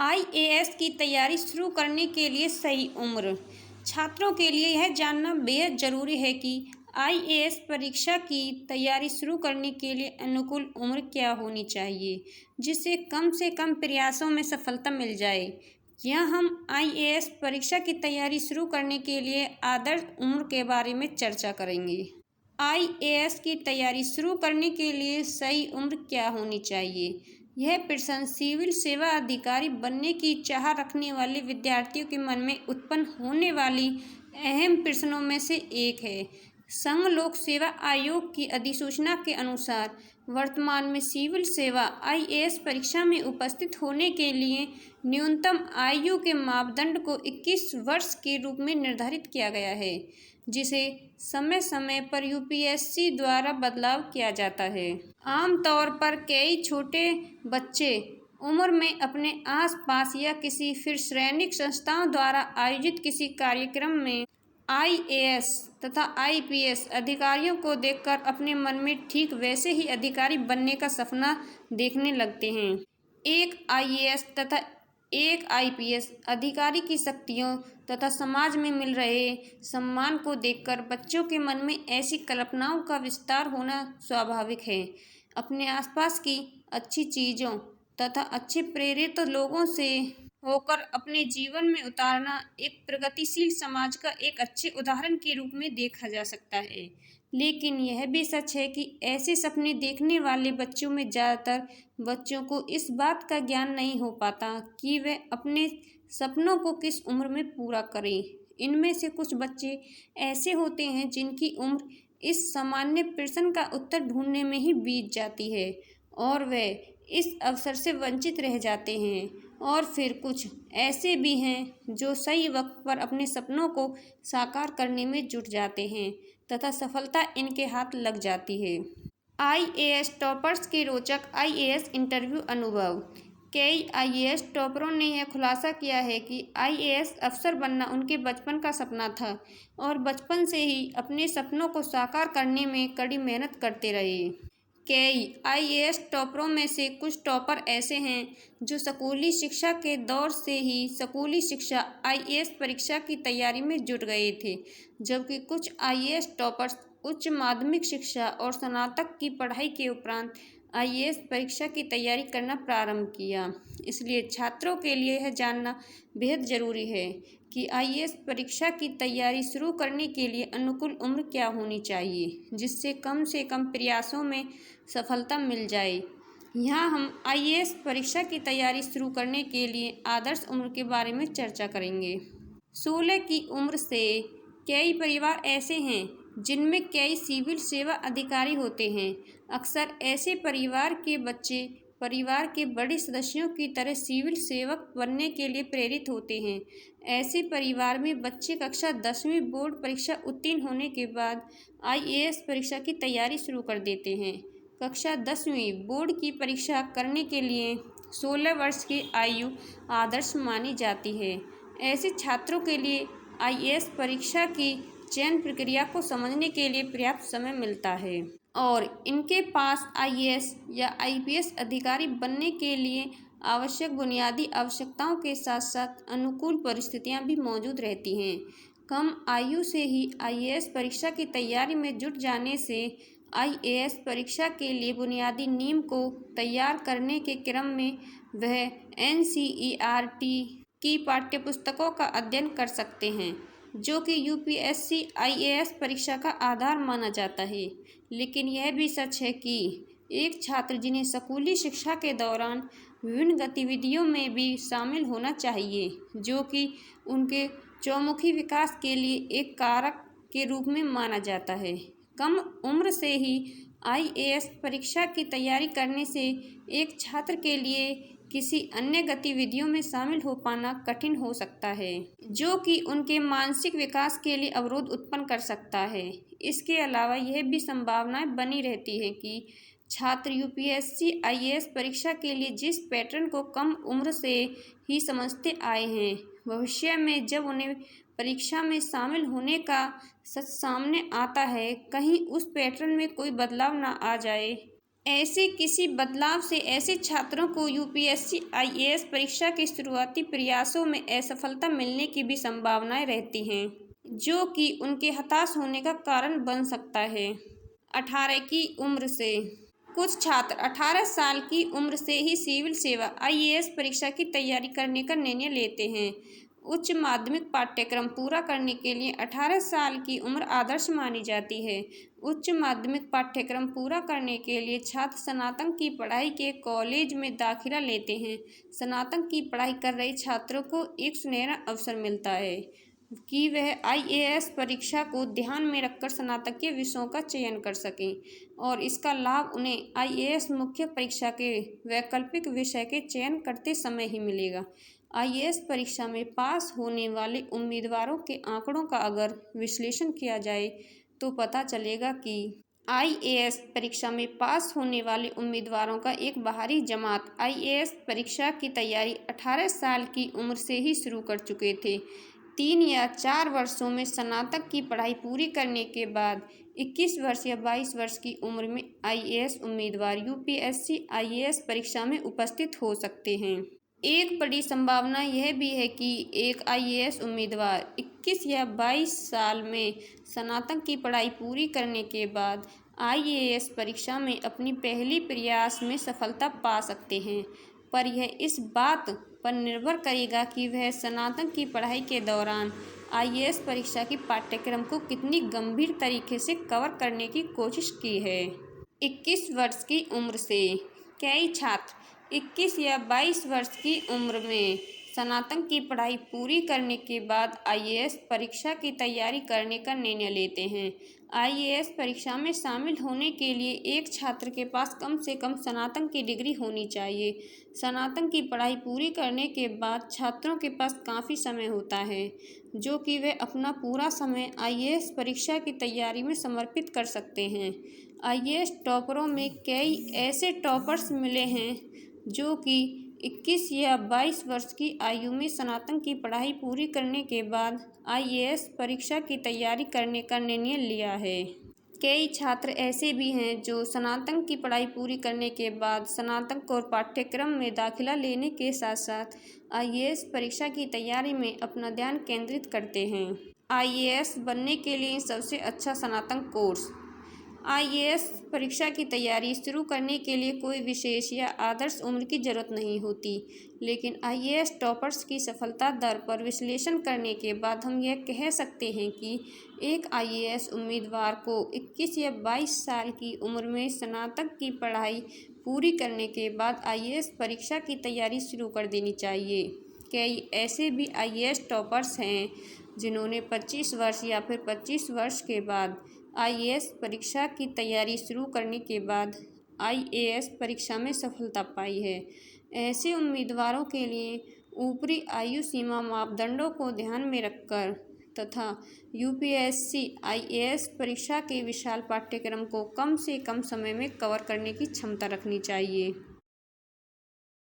IAS की तैयारी शुरू करने के लिए सही उम्र। छात्रों के लिए यह जानना बेहद ज़रूरी है कि आईएएस परीक्षा की तैयारी शुरू करने के लिए अनुकूल उम्र क्या होनी चाहिए, जिससे कम से कम प्रयासों में सफलता मिल जाए। यहाँ हम आईएएस परीक्षा की तैयारी शुरू करने के लिए आदर्श उम्र के बारे में चर्चा करेंगे। आईएएस की तैयारी शुरू करने के लिए सही उम्र क्या होनी चाहिए? यह प्रश्न सिविल सेवा अधिकारी बनने की चाह रखने वाले विद्यार्थियों के मन में उत्पन्न होने वाली अहम प्रश्नों में से एक है। संघ लोक सेवा आयोग की अधिसूचना के अनुसार वर्तमान में सिविल सेवा आईएएस परीक्षा में उपस्थित होने के लिए न्यूनतम आयु के मापदंड को 21 वर्ष के रूप में निर्धारित किया गया है, जिसे समय समय पर यूपीएससी द्वारा बदलाव किया जाता है। आमतौर पर कई छोटे बच्चे उम्र में अपने आसपास या किसी फिर शैक्षणिक संस्थाओं द्वारा आयोजित किसी कार्यक्रम में आईएएस तथा आईपीएस अधिकारियों को देखकर अपने मन में ठीक वैसे ही अधिकारी बनने का सपना देखने लगते हैं। एक आईएएस तथा एक आईपीएस अधिकारी की शक्तियों तथा समाज में मिल रहे सम्मान को देखकर बच्चों के मन में ऐसी कल्पनाओं का विस्तार होना स्वाभाविक है। अपने आसपास की अच्छी चीज़ों तथा अच्छे प्रेरित लोगों से होकर अपने जीवन में उतारना एक प्रगतिशील समाज का एक अच्छे उदाहरण के रूप में देखा जा सकता है। लेकिन यह भी सच है कि ऐसे सपने देखने वाले बच्चों में ज़्यादातर बच्चों को इस बात का ज्ञान नहीं हो पाता कि वे अपने सपनों को किस उम्र में पूरा करें। इनमें से कुछ बच्चे ऐसे होते हैं जिनकी उम्र इस सामान्य प्रश्न का उत्तर ढूंढने में ही बीत जाती है और वे इस अवसर से वंचित रह जाते हैं। और फिर कुछ ऐसे भी हैं जो सही वक्त पर अपने सपनों को साकार करने में जुट जाते हैं तथा सफलता इनके हाथ लग जाती है। आईएएस टॉपर्स के रोचक आईएएस इंटरव्यू अनुभव। कई आईएएस टॉपरों ने यह खुलासा किया है कि आईएएस अफसर बनना उनके बचपन का सपना था और बचपन से ही अपने सपनों को साकार करने में कड़ी मेहनत करते रहे। कई आईएएस टॉपरों में से कुछ टॉपर ऐसे हैं जो स्कूली शिक्षा के दौर से ही स्कूली शिक्षा आईएएस परीक्षा की तैयारी में जुट गए थे, जबकि कुछ आईएएस टॉपर्स उच्च माध्यमिक शिक्षा और स्नातक की पढ़ाई के उपरांत आईएएस परीक्षा की तैयारी करना प्रारंभ किया। इसलिए छात्रों के लिए यह जानना बेहद ज़रूरी है कि आईएएस परीक्षा की तैयारी शुरू करने के लिए अनुकूल उम्र क्या होनी चाहिए, जिससे कम से कम प्रयासों में सफलता मिल जाए। यहाँ हम आईएएस परीक्षा की तैयारी शुरू करने के लिए आदर्श उम्र के बारे में चर्चा करेंगे। 16 की उम्र से कई परिवार ऐसे हैं जिनमें कई सिविल सेवा अधिकारी होते हैं। अक्सर ऐसे परिवार के बच्चे परिवार के बड़े सदस्यों की तरह सिविल सेवक बनने के लिए प्रेरित होते हैं। ऐसे परिवार में बच्चे कक्षा 10वीं बोर्ड परीक्षा उत्तीर्ण होने के बाद आईएएस परीक्षा की तैयारी शुरू कर देते हैं। कक्षा 10वीं बोर्ड की परीक्षा करने के लिए 16 वर्ष की आयु आदर्श मानी जाती है। ऐसे छात्रों के लिए आईएएस परीक्षा की चयन प्रक्रिया को समझने के लिए पर्याप्त समय मिलता है और इनके पास आईएएस या आईपीएस अधिकारी बनने के लिए आवश्यक बुनियादी आवश्यकताओं के साथ साथ अनुकूल परिस्थितियां भी मौजूद रहती हैं। कम आयु से ही आईएएस परीक्षा की तैयारी में जुट जाने से आईएएस परीक्षा के लिए बुनियादी नींव को तैयार करने के क्रम में वह एनसीईआरटी की पाठ्यपुस्तकों का अध्ययन कर सकते हैं, जो कि यूपीएससी आईएएस परीक्षा का आधार माना जाता है। लेकिन यह भी सच है कि एक छात्र जिन्हें स्कूली शिक्षा के दौरान विभिन्न गतिविधियों में भी शामिल होना चाहिए, जो कि उनके चौमुखी विकास के लिए एक कारक के रूप में माना जाता है। कम उम्र से ही आईएएस परीक्षा की तैयारी करने से एक छात्र के लिए किसी अन्य गतिविधियों में शामिल हो पाना कठिन हो सकता है, जो कि उनके मानसिक विकास के लिए अवरोध उत्पन्न कर सकता है। इसके अलावा यह भी संभावनाएं बनी रहती है कि छात्र यूपीएससी आईएएस परीक्षा के लिए जिस पैटर्न को कम उम्र से ही समझते आए हैं, भविष्य में जब उन्हें परीक्षा में शामिल होने का सच सामने आता है, कहीं उस पैटर्न में कोई बदलाव ना आ जाए ऐसे किसी बदलाव से ऐसे छात्रों को यूपीएससी आईएएस परीक्षा के शुरुआती प्रयासों में असफलता मिलने की भी संभावनाएं रहती हैं, जो कि उनके हताश होने का कारण बन सकता है। 18 की उम्र से कुछ छात्र 18 साल की उम्र से ही सिविल सेवा आईएएस परीक्षा की तैयारी करने का निर्णय लेते हैं। उच्च माध्यमिक पाठ्यक्रम पूरा करने के लिए 18 साल की उम्र आदर्श मानी जाती है। उच्च माध्यमिक पाठ्यक्रम पूरा करने के लिए छात्र स्नातक की पढ़ाई के कॉलेज में दाखिला लेते हैं। स्नातक की पढ़ाई कर रहे छात्रों को एक सुनहरा अवसर मिलता है कि वह आईएएस परीक्षा को ध्यान में रखकर स्नातकीय विषयों का चयन कर सकें और इसका लाभ उन्हें आईएएस मुख्य परीक्षा के वैकल्पिक विषय के चयन करते समय ही मिलेगा। आईएएस परीक्षा में पास होने वाले उम्मीदवारों के आंकड़ों का अगर विश्लेषण किया जाए तो पता चलेगा कि आईएएस परीक्षा में पास होने वाले उम्मीदवारों का एक बाहरी जमात आईएएस परीक्षा की तैयारी 18 साल की उम्र से ही शुरू कर चुके थे। 3 या 4 वर्षों में स्नातक की पढ़ाई पूरी करने के बाद 21 वर्ष या 22 वर्ष की उम्र में आईएएस उम्मीदवार यूपीएससी आईएएस परीक्षा में उपस्थित हो सकते हैं। एक बड़ी संभावना यह भी है कि एक आईएएस उम्मीदवार 21 या 22 साल में स्नातक की पढ़ाई पूरी करने के बाद आईएएस परीक्षा में अपनी पहली प्रयास में सफलता पा सकते हैं, पर यह इस बात पर निर्भर करेगा कि वह स्नातक की पढ़ाई के दौरान आईएएस परीक्षा की पाठ्यक्रम को कितनी गंभीर तरीके से कवर करने की कोशिश की है। 21 वर्ष की उम्र से कई छात्र 21 या 22 वर्ष की उम्र में स्नातक की पढ़ाई पूरी करने के बाद आईएएस परीक्षा की तैयारी करने का निर्णय लेते हैं। आईएएस परीक्षा में शामिल होने के लिए एक छात्र के पास कम से कम स्नातक की डिग्री होनी चाहिए। स्नातक की पढ़ाई पूरी करने के बाद छात्रों के पास काफ़ी समय होता है, जो कि वे अपना पूरा समय आईएएस परीक्षा की तैयारी में समर्पित कर सकते हैं। आईएएस टॉपरों में कई ऐसे टॉपर्स मिले हैं जो कि 21 या 22 वर्ष की आयु में स्नातक की पढ़ाई पूरी करने के बाद आईएएस परीक्षा की तैयारी करने का निर्णय लिया है। कई छात्र ऐसे भी हैं जो स्नातक की पढ़ाई पूरी करने के बाद स्नातक और पाठ्यक्रम में दाखिला लेने के साथ साथ आईएएस परीक्षा की तैयारी में अपना ध्यान केंद्रित करते हैं। आईएएस बनने के लिए सबसे अच्छा स्नातक कोर्स। आईएएस परीक्षा की तैयारी शुरू करने के लिए कोई विशेष या आदर्श उम्र की ज़रूरत नहीं होती, लेकिन आईएएस टॉपर्स की सफलता दर पर विश्लेषण करने के बाद हम यह कह सकते हैं कि एक आईएएस उम्मीदवार को 21 या 22 साल की उम्र में स्नातक की पढ़ाई पूरी करने के बाद आईएएस परीक्षा की तैयारी शुरू कर देनी चाहिए। कई ऐसे भी आईएएस टॉपर्स हैं जिन्होंने 25 वर्ष या फिर 25 वर्ष के बाद आईएएस परीक्षा की तैयारी शुरू करने के बाद आईएएस परीक्षा में सफलता पाई है। ऐसे उम्मीदवारों के लिए ऊपरी आयु सीमा मापदंडों को ध्यान में रखकर तथा यूपीएससी आईएएस परीक्षा के विशाल पाठ्यक्रम को कम से कम समय में कवर करने की क्षमता रखनी चाहिए।